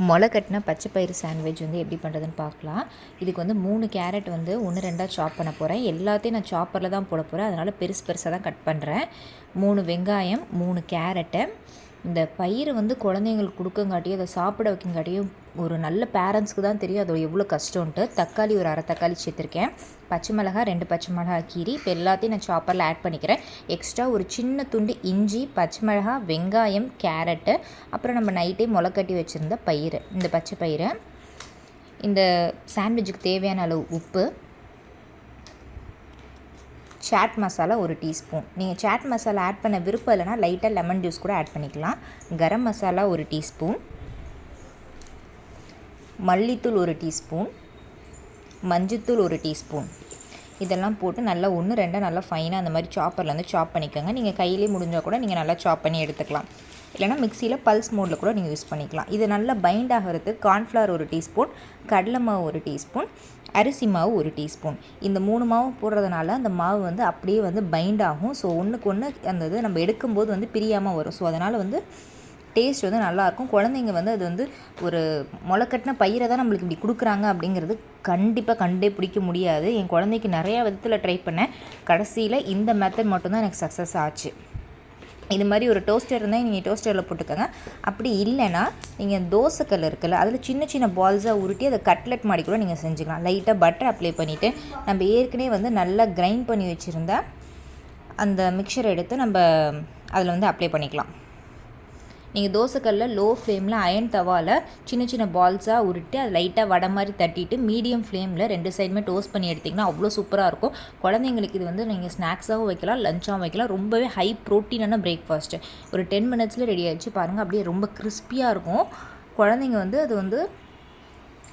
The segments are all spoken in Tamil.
மொளை கட்டின பச்சை பயிறு சாண்ட்விச் வந்து எப்படி பண்ணுறதுன்னு பார்க்கலாம். இதுக்கு வந்து 3 கேரட் வந்து 1 2 சாப் பண்ண போகிறேன். எல்லாத்தையும் நான் சாப்பரில் தான் போட போகிறேன். அதனால் பெருசு பெருசாக தான் கட் பண்ணுறேன். 3 வெங்காயம், 3 கேரட்டு. இந்த பயிறு வந்து குழந்தைங்களுக்கு கொடுக்கங்காட்டியும் அதை சாப்பிட வைக்கங்காட்டியும் ஒரு நல்ல பேரண்ட்ஸ்க்கு தான் தெரியும் அதோட எவ்வளோ கஷ்டம்ன்ட்டு. தக்காளி ஒரு அரை தக்காளி சேர்த்துருக்கேன். பச்சை மிளகாய் 2 பச்சை மிளகாய் கீரி. இப்போ எல்லாத்தையும் நான் சாப்பரில் ஆட் பண்ணிக்கிறேன். எக்ஸ்ட்ரா ஒரு சின்ன துண்டு இஞ்சி, பச்சை மிளகாய், வெங்காயம், கேரட்டு, அப்புறம் நம்ம நைட்டே முளை கட்டி வச்சுருந்த பயிறு, இந்த பச்சை பயிறு. இந்த சாண்ட்விச்சுக்கு தேவையான அளவு உப்பு, சாட் மசாலா 1 டீஸ்பூன். நீங்கள் சாட் மசாலா ஆட் பண்ண விருப்பம் இல்லைனா லைட்டாக லெமன் ஜூஸ் கூட ஆட் பண்ணிக்கலாம். கரம் மசாலா 1 டீஸ்பூன், மல்லித்தூள் 1 டீஸ்பூன், மஞ்சத்தூள் 1 டீஸ்பூன். இதெல்லாம் போட்டு நல்லா 1 2 நல்லா ஃபைனாக அந்த மாதிரி சாப்பரில் வந்து சாப் பண்ணிக்கோங்க. நீங்கள் கையிலே முடிஞ்சால் கூட நீங்கள் நல்லா சாப் பண்ணி எடுத்துக்கலாம். இல்லைனா மிக்சியில் பல்ஸ் மோடில் கூட நீங்கள் யூஸ் பண்ணிக்கலாம். இது நல்லா பைண்ட் ஆகிறதுக்கு கார்ன்ஃப்ளவர் 1 டீஸ்பூன், கடலை மாவு 1 டீஸ்பூன், அரிசி மாவு 1 டீஸ்பூன். இந்த 3 மாவு போடுறதுனால அந்த மாவு வந்து அப்படியே வந்து பைண்ட் ஆகும். ஸோ ஒன்றுக்கு ஒன்று அந்த இது நம்ம எடுக்கும்போது வந்து பிரியாமல் வரும். ஸோ அதனால் வந்து டேஸ்ட் வந்து நல்லாயிருக்கும். குழந்தைங்க வந்து அது வந்து ஒரு முளைக்கட்டின பயிரை தான் நம்மளுக்கு இப்படி கொடுக்குறாங்க அப்படிங்கிறது கண்டிப்பாக கண்டே பிடிக்க முடியாது. என் குழந்தைக்கு நிறையா விதத்தில் ட்ரை பண்ணேன். கடைசியில் இந்த மெத்தட் மட்டும்தான் எனக்கு சக்ஸஸ் ஆச்சு. இது மாதிரி ஒரு டோஸ்டர் இருந்தால் நீங்கள் டோஸ்டரில் போட்டுக்கோங்க. அப்படி இல்லைன்னா நீங்கள் தோசைக்கல் இருக்குல்ல, அதில் சின்ன சின்ன பால்ஸாக உருட்டி அதை கட்லெட் மாதிரி கூட நீங்கள் செஞ்சுக்கலாம். லைட்டாக பட்டர் அப்ளை பண்ணிவிட்டு நம்ம ஏற்கனவே வந்து நல்லா கிரைண்ட் பண்ணி வச்சுருந்தா அந்த மிக்சரை எடுத்து நம்ம அதில் வந்து அப்ளை பண்ணிக்கலாம். நீங்கள் தோசைக்கல்லில் லோ ஃப்ளேமில் அயன் தவாவில் சின்ன சின்ன பால்ஸாக உருட்டி அதை லைட்டாக வடை மாதிரி தட்டிட்டு மீடியம் ஃப்ளேமில் 2 சைடுமே டோஸ்ட் பண்ணி எடுத்திங்கன்னா அவ்வளோ சூப்பராக இருக்கும். குழந்தைங்களுக்கு இது வந்து நீங்கள் ஸ்நாக்ஸாகவும் வைக்கலாம், லஞ்சாகவும் வைக்கலாம். ரொம்பவே ஹை ப்ரோட்டீனான பிரேக்ஃபாஸ்ட்டு. ஒரு 10 மினிட்ஸில் ரெடி ஆகிடுச்சு பாருங்கள். அப்படியே ரொம்ப கிறிஸ்பியாக இருக்கும். குழந்தைங்க வந்து அது வந்து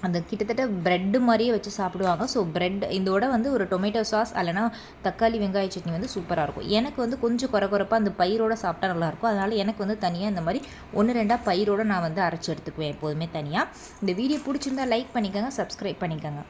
அந்த கிட்டத்தட்ட ப்ரெட்டு மாதிரியே வச்சு சாப்பிடுவாங்க. ஸோ ப்ரெட் இதோட வந்து ஒரு டொமேட்டோ சாஸ் இல்லைனா தக்காளி வெங்காய சட்னி வந்து சூப்பராக இருக்கும். எனக்கு வந்து கொஞ்சம் குறப்பாக அந்த பயிரோடு சாப்பிட்டா நல்லாயிருக்கும். அதனால் எனக்கு வந்து தனியாக இந்த மாதிரி 1 2 பயிரோடு நான் வந்து அரைச்சி எடுத்துக்குவேன் எப்போதுமே தனியாக. இந்த வீடியோ பிடிச்சிருந்தா லைக் பண்ணிக்கோங்க, சப்ஸ்கிரைப் பண்ணிக்கோங்க.